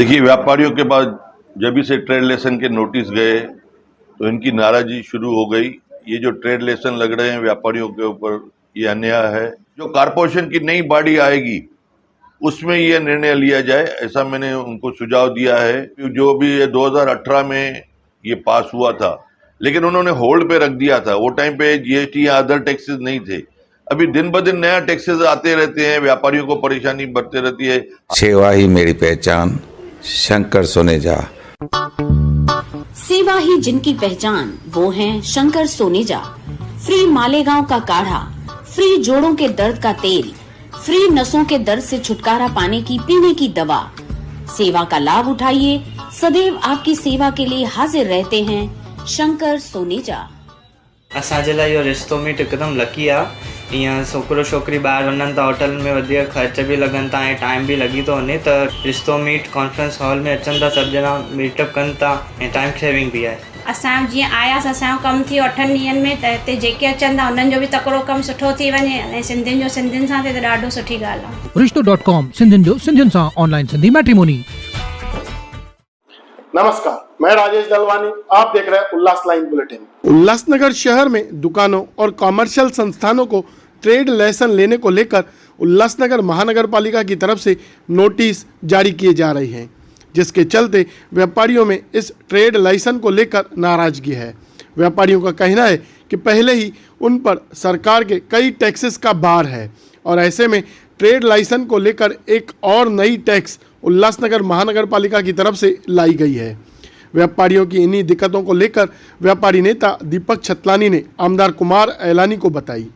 देखिए, व्यापारियों के पास जब से ट्रेड लेसन के नोटिस गए तो इनकी नाराजगी शुरू हो गई। ये जो ट्रेड लेसन लग रहे हैं व्यापारियों के ऊपर, ये अन्याय है। जो कारपोरेशन की नई बॉडी आएगी उसमें ये निर्णय लिया जाए, ऐसा मैंने उनको सुझाव दिया है। जो भी ये 2018 में ये पास हुआ था, लेकिन उन्होंने होल्ड पे रख दिया था। वो टाइम पे जीएसटी या अदर टैक्सेस नहीं थे। अभी दिन ब दिन नया टैक्सेस आते रहते हैं, व्यापारियों को परेशानी बढ़ती रहती है। सेवा ही मेरी पहचान, शंकर सोनेजा। सेवा ही जिनकी पहचान, वो हैं शंकर सोनेजा। फ्री मालेगांव का काढ़ा, फ्री जोड़ों के दर्द का तेल, फ्री नसों के दर्द से छुटकारा पाने की पीने की दवा। सेवा का लाभ उठाइए, सदैव आपकी सेवा के लिए हाजिर रहते हैं शंकर सोनेजा। असांजे लाइ इहो रिश्तो मीट हिकदमि लकी आहे। ईअं छोकिरो छोकिरी ॿाहिरि वञनि था, होटल में वधीक ख़र्च बि लॻनि था ऐं टाइम बि लॻी थो वञे, त रिश्तो मीट कॉन्फ्रेंस हॉल में अचनि था, सभु ॼणा मीटअप कनि था ऐं टाइम सेविंग बि आहे। असां जीअं आयासीं, असांजो कमु थी 8 ॾींहंनि में, त हिते जेके अचनि था उन्हनि जो बि तकिड़ो कमु सुठो थी वञे ऐं सिंधियुनि जो सिंधियुनि सां थिए त ॾाढो सुठी ॻाल्हि आहे। रिश्तो.com सिंधियुनि जो सिंधियुनि सां ऑनलाइन सिंधी मैट्रिमोनी। नमस्कार, मैं राजेश दलवानी, आप देख रहे हैं उल्लास लाइन बुलेटिन। उल्लासनगर शहर में दुकानों और कॉमर्शियल संस्थानों को ट्रेड लाइसेंस लेने को लेकर उल्लासनगर महानगर पालिका की तरफ से नोटिस जारी किए जा रहे हैं, जिसके चलते व्यापारियों में इस ट्रेड लाइसेंस को लेकर नाराजगी है। व्यापारियों का कहना है कि पहले ही उन पर सरकार के कई टैक्सेस का भार है और ऐसे में ट्रेड लाइसेंस को लेकर एक और नई टैक्स उल्लासनगर महानगर पालिका की तरफ से लाई गई है। व्यापारियों की इन्हीं दिक्कतों को लेकर व्यापारी नेता दीपक छतलानी ने आमदार कुमार ऐलानी को बताई,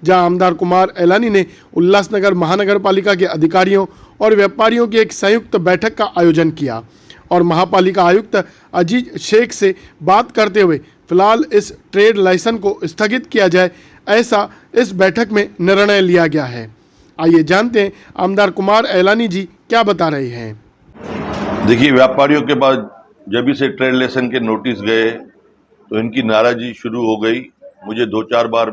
जहां आमदार कुमार ऐलानी ने उल्लासनगर महानगर पालिका के अधिकारियों और व्यापारियों की एक संयुक्त बैठक का आयोजन किया और महापालिका आयुक्त अजीज शेख से बात करते हुए फिलहाल इस ट्रेड लाइसेंस को स्थगित किया जाए, ऐसा इस बैठक में निर्णय लिया गया है। आइए जानते हैं आमदार कुमार ऐलानी जी क्या बता रहे हैं। देखिए, व्यापारियों के पास जब से ट्रेड लेसन के नोटिस गए तो इनकी नाराजगी शुरू हो गई। मुझे 2-4 बार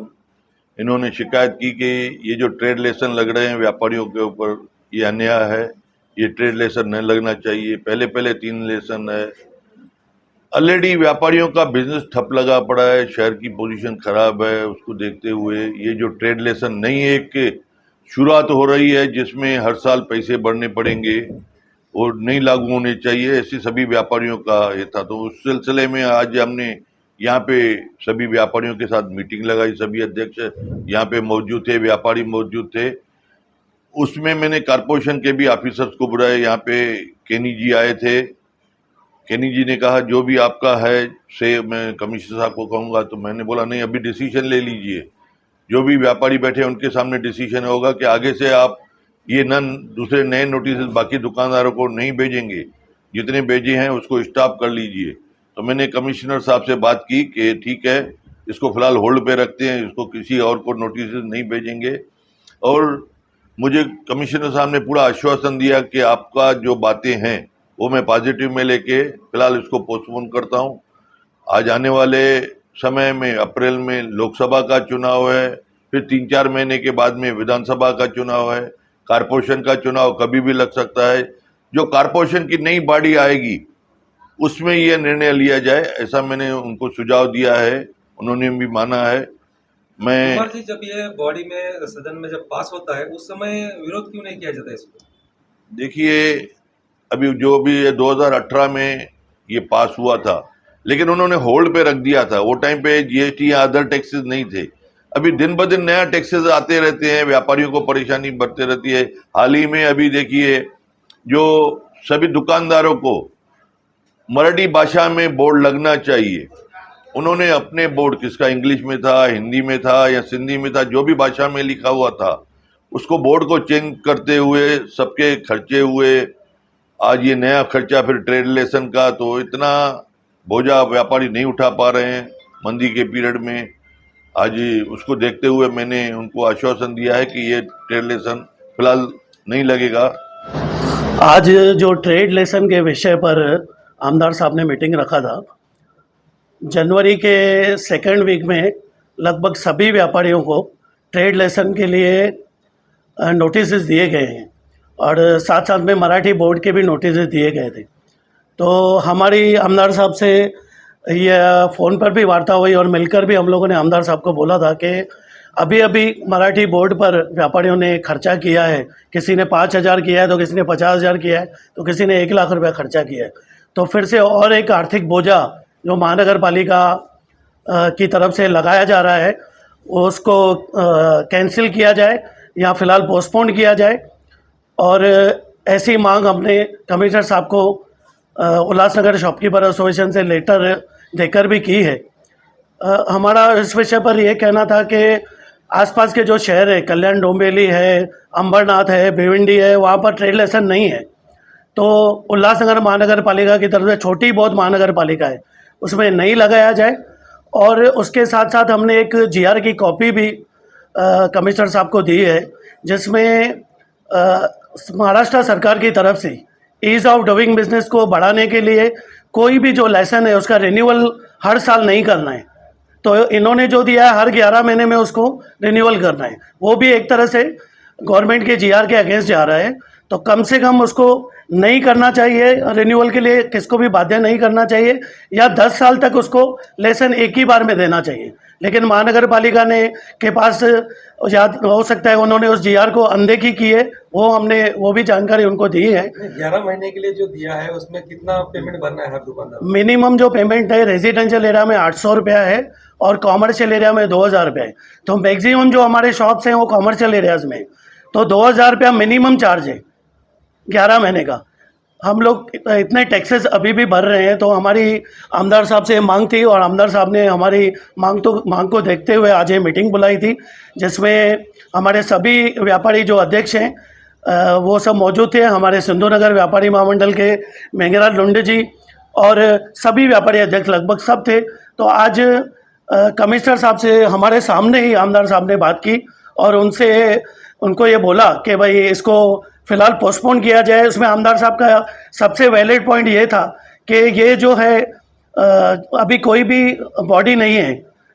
इन्होंने शिकायत की कि ये जो ट्रेड लेसन लग रहे हैं व्यापारियों के ऊपर, ये अन्याय है, ये ट्रेड लेसन नहीं लगना चाहिए। पहले 3 लेसन है। ऑलरेडी व्यापारियों का बिजनेस ठप लगा पड़ा है, शहर की पोजीशन खराब है। उसको देखते हुए ये जो ट्रेड लेसन नई एक शुरुआत हो रही है, जिसमें हर साल पैसे भरने पड़ेंगे और नहीं लागू होने चाहिए, ऐसे सभी व्यापारियों का ये था। तो उस सिलसिले में आज हमने यहाँ पे सभी व्यापारियों के साथ मीटिंग लगाई। सभी अध्यक्ष यहाँ पे मौजूद थे, व्यापारी मौजूद थे। उसमें मैंने कारपोरेशन के भी ऑफिसर्स को बुलाया। यहाँ पे केनी जी आए थे। केनी जी ने कहा जो भी आपका है से मैं कमिश्नर साहब को कहूँगा। तो मैंने बोला नहीं, अभी डिसीजन ले लीजिए। जो भी व्यापारी बैठे उनके सामने डिसीजन होगा कि आगे से आप ये दूसरे नए नोटिस बाकी दुकानदारों को नहीं भेजेंगे, जितने भेजे हैं उसको स्टॉप कर लीजिए। तो मैंने कमिश्नर साहब से बात की कि ठीक है, इसको फिलहाल होल्ड पे रखते हैं, इसको किसी और को नोटिस नहीं भेजेंगे। और मुझे कमिश्नर साहब ने पूरा आश्वासन दिया कि आपका जो बातें हैं वो मैं पॉजिटिव में लेके फिलहाल इसको पोस्टपोन करता हूँ। आज आने वाले समय में अप्रैल में लोकसभा का चुनाव है, फिर 3-4 महीने के बाद में विधानसभा का चुनाव है, कारपोरेशन का चुनाव कभी भी लग सकता है। जो कारपोरेशन की नई बॉडी आएगी उसमें यह निर्णय लिया जाए, ऐसा मैंने उनको सुझाव दिया है। उन्होंने भी माना है। मैं जब ये बॉडी में सदन में जब पास होता है उस समय विरोध क्यों नहीं किया जाता इसको? देखिए, अभी जो भी 2018 में ये पास हुआ था, लेकिन उन्होंने होल्ड पे रख दिया था। वो टाइम पे जीएसटी या अदर टैक्सेस नहीं थे। अभी दिन ब दिन नया टैक्सेस आते रहते हैं, व्यापारियों को परेशानी बढ़ती रहती है। हाल ही में अभी देखिए, जो सभी दुकानदारों को मराठी भाषा में बोर्ड लगना चाहिए, उन्होंने अपने बोर्ड, किसका इंग्लिश में था, हिंदी में था या सिंधी में था, जो भी भाषा में लिखा हुआ था, उसको बोर्ड को चेंज करते हुए सबके खर्चे हुए। आज ये नया खर्चा फिर ट्रेड लेसन का, तो इतना बोझा व्यापारी नहीं उठा पा रहे हैं मंदी के पीरियड में। आज उसको देखते हुए मैंने उनको आश्वासन दिया है कि ये ट्रेड लेसन फिलहाल नहीं लगेगा। आज जो ट्रेड लेसन के विषय पर आमदार साहब ने मीटिंग रखा था, जनवरी के 2nd वीक में लगभग सभी व्यापारियों को ट्रेड लेसन के लिए नोटिस दिए गए हैं और साथ साथ में मराठी बोर्ड के भी नोटिस दिए गए थे। तो हमारी आमदार साहब से ये फ़ोन पर भी वार्ता हुई और मिलकर भी हम लोगों ने आमदार साहब को बोला था कि अभी अभी मराठी बोर्ड पर व्यापारियों ने खर्चा किया है, किसी ने 5,000 किया है तो किसी ने 50,000 किया है तो किसी ने 1 लाख रुपया खर्चा किया है। तो फिर से और एक आर्थिक बोझा जो महानगर पालिका की तरफ से लगाया जा रहा है उसको कैंसिल किया जाए या फिलहाल पोस्टपोन किया जाए। और ऐसी मांग हमने कमिश्नर साहब को उल्लासनगर शॉपकीपर एसोसिएशन से लेटर देकर भी की है। हमारा इस विषय पर ये कहना था कि आसपास के जो शहर है, कल्याण डोंबिवली है, अंबरनाथ है, भिवंडी है, वहाँ पर ट्रेड लाइसेंस नहीं है। तो उल्लासनगर महानगर पालिका की तरफ से छोटी बहुत महानगर पालिका है उसमें नहीं लगाया जाए। और उसके साथ साथ हमने एक जीआर की कॉपी भी कमिश्नर साहब को दी है जिसमें महाराष्ट्र सरकार की तरफ से ईज़ ऑफ डूइंग बिजनेस को बढ़ाने के लिए कोई भी जो लाइसेंस है उसका रिन्यूअल हर साल नहीं करना है। तो इन्होंने जो दिया है हर 11 महीने में उसको रिन्यूअल करना है। वो भी एक तरह से गवर्नमेंट के जीआर के अगेंस्ट जा रहा है। तो कम से कम उसको नहीं करना चाहिए, रिन्यूअल के लिए किसको भी बाध्य नहीं करना चाहिए, या 10 साल तक उसको लाइसेंस एक ही बार में देना चाहिए। लेकिन महानगर पालिका ने के पास याद हो सकता है उन्होंने उस जीआर को अनदेखी की है, वो भी जानकारी उनको दी है। 11 महीने के लिए जो दिया है उसमें कितना पेमेंट भरना है हर दुकानदार? मिनिमम जो पेमेंट है रेजिडेंशियल एरिया में 800 रुपया है और कॉमर्शियल एरिया में 2,000 रुपया है। तो मैक्सिमम जो हमारे शॉप्स हैं वो कॉमर्शियल एरियाज में, तो 2,000 रुपया मिनिमम चार्ज है 11 महीने का। हम लोग इतने टैक्सेस अभी भी भर रहे हैं। तो हमारी आमदार साहब से मांग थी और आमदार साहब ने हमारी मांग को देखते हुए आज ये मीटिंग बुलाई थी जिसमें हमारे सभी व्यापारी जो अध्यक्ष हैं वो सब मौजूद थे। हमारे सिंधु नगर व्यापारी महामंडल के मेंगराज लुंडे जी और सभी व्यापारी अध्यक्ष लगभग सब थे। तो आज कमिश्नर साहब से हमारे सामने ही आमदार साहब ने बात की और उनको ये बोला कि भाई इसको फिलहाल पोस्टपोन किया जाए। उसमें आमदार साहब का सबसे वैलिड पॉइंट ये था कि ये जो है अभी कोई भी बॉडी नहीं है,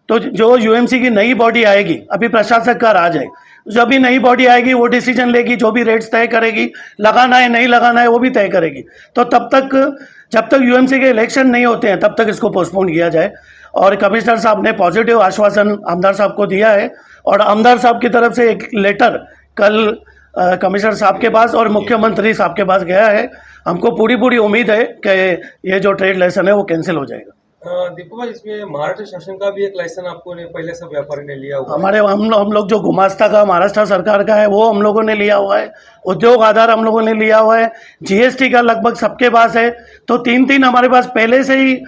तो जो यूएमसी की नई बॉडी आएगी, अभी प्रशासक का राज है, जब भी नई बॉडी आएगी वो डिसीजन लेगी, जो भी रेट्स तय करेगी, लगाना है नहीं लगाना है वो भी तय करेगी। तो तब तक जब तक यूएमसी के इलेक्शन नहीं होते हैं तब तक इसको पोस्टपोन किया जाए। और कमिश्नर साहब ने पॉजिटिव आश्वासन आमदार साहब को दिया है और आमदार साहब की तरफ से एक लेटर कल कमिश्नर साहब के पास और मुख्यमंत्री साहब के पास गया है। हमको पूरी उम्मीद है कि ये जो ट्रेड लाइसेंस है वो कैंसिल हो जाएगा। दीपक भाई, इसमें महाराष्ट्र शासन का भी एक लाइसेंस आपको पहले सब व्यापारी ने लिया हुआ? हम लोग जो गुमास्ता का महाराष्ट्र सरकार का है वो हम लोगों ने लिया हुआ है, उद्योग आधार हम लोगों ने लिया हुआ है, जीएसटी का लगभग सबके पास है। तो 3 हमारे पास पहले से ही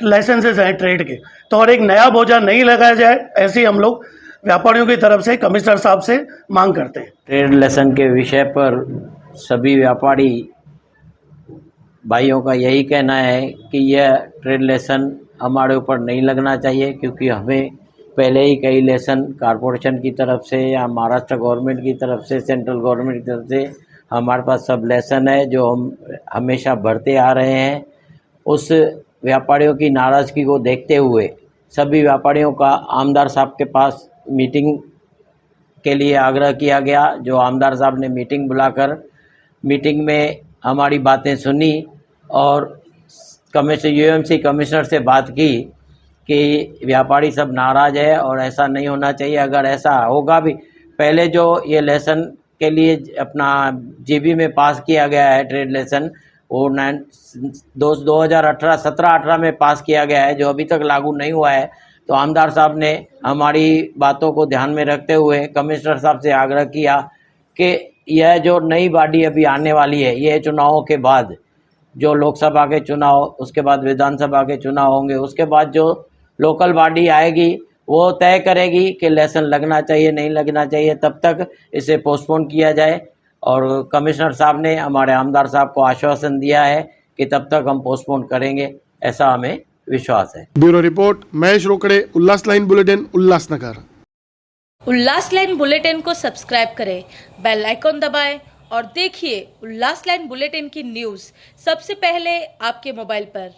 लाइसेंसेस हैं ट्रेड के। तो और एक नया बोझा नहीं लगाया जाए ऐसी हम लोग व्यापारियों की तरफ से कमिश्नर साहब से मांग करते हैं। ट्रेड लाइसेंस के विषय पर सभी व्यापारी भाइयों का यही कहना है कि यह ट्रेड लाइसेंस हमारे ऊपर नहीं लगना चाहिए, क्योंकि हमें पहले ही कई लाइसेंस कॉरपोरेशन की तरफ से या महाराष्ट्र गवर्नमेंट की तरफ से, सेंट्रल गवर्नमेंट की तरफ से हमारे पास सब लाइसेंस है जो हम हमेशा भरते आ रहे हैं। उस व्यापारियों की नाराज़गी को देखते हुए सभी व्यापारियों का आमदार साहब के पास मीटिंग के लिए आग्रह किया गया, जो आमदार साहब ने मीटिंग बुलाकर मीटिंग में हमारी बातें सुनी और यूएमसी कमिश्नर से बात की कि व्यापारी सब नाराज़ है और ऐसा नहीं होना चाहिए। अगर ऐसा होगा भी, पहले जो ये लेसन के लिए अपना जीबी में पास किया गया है ट्रेड लेसन, वो 2017-18 में पास किया गया है, जो अभी तक लागू नहीं हुआ है। तो आमदार साहब ने हमारी बातों को ध्यान में रखते हुए कमिश्नर साहब से आग्रह किया कि यह जो नई बॉडी अभी आने वाली है, ये चुनावों के बाद, जो लोकसभा के चुनाव, उसके बाद विधानसभा के चुनाव होंगे, उसके बाद जो लोकल बॉडी आएगी वो तय करेगी कि लाइसेंस लगना चाहिए नहीं लगना चाहिए। तब तक इसे पोस्टपोन किया जाए। और कमिश्नर साहब ने हमारे आमदार साहब को आश्वासन दिया है कि तब तक हम पोस्टपोन करेंगे, ऐसा हमें विश्वास है। ब्यूरो रिपोर्ट महेश रोकड़े, उल्लास लाइन बुलेटिन, उल्लासनगर। उल्लास लाइन बुलेटिन को सब्सक्राइब करें, बेल आइकॉन दबाएं और देखिए उल्लास लाइन बुलेटिन की न्यूज़ सबसे पहले आपके मोबाइल पर।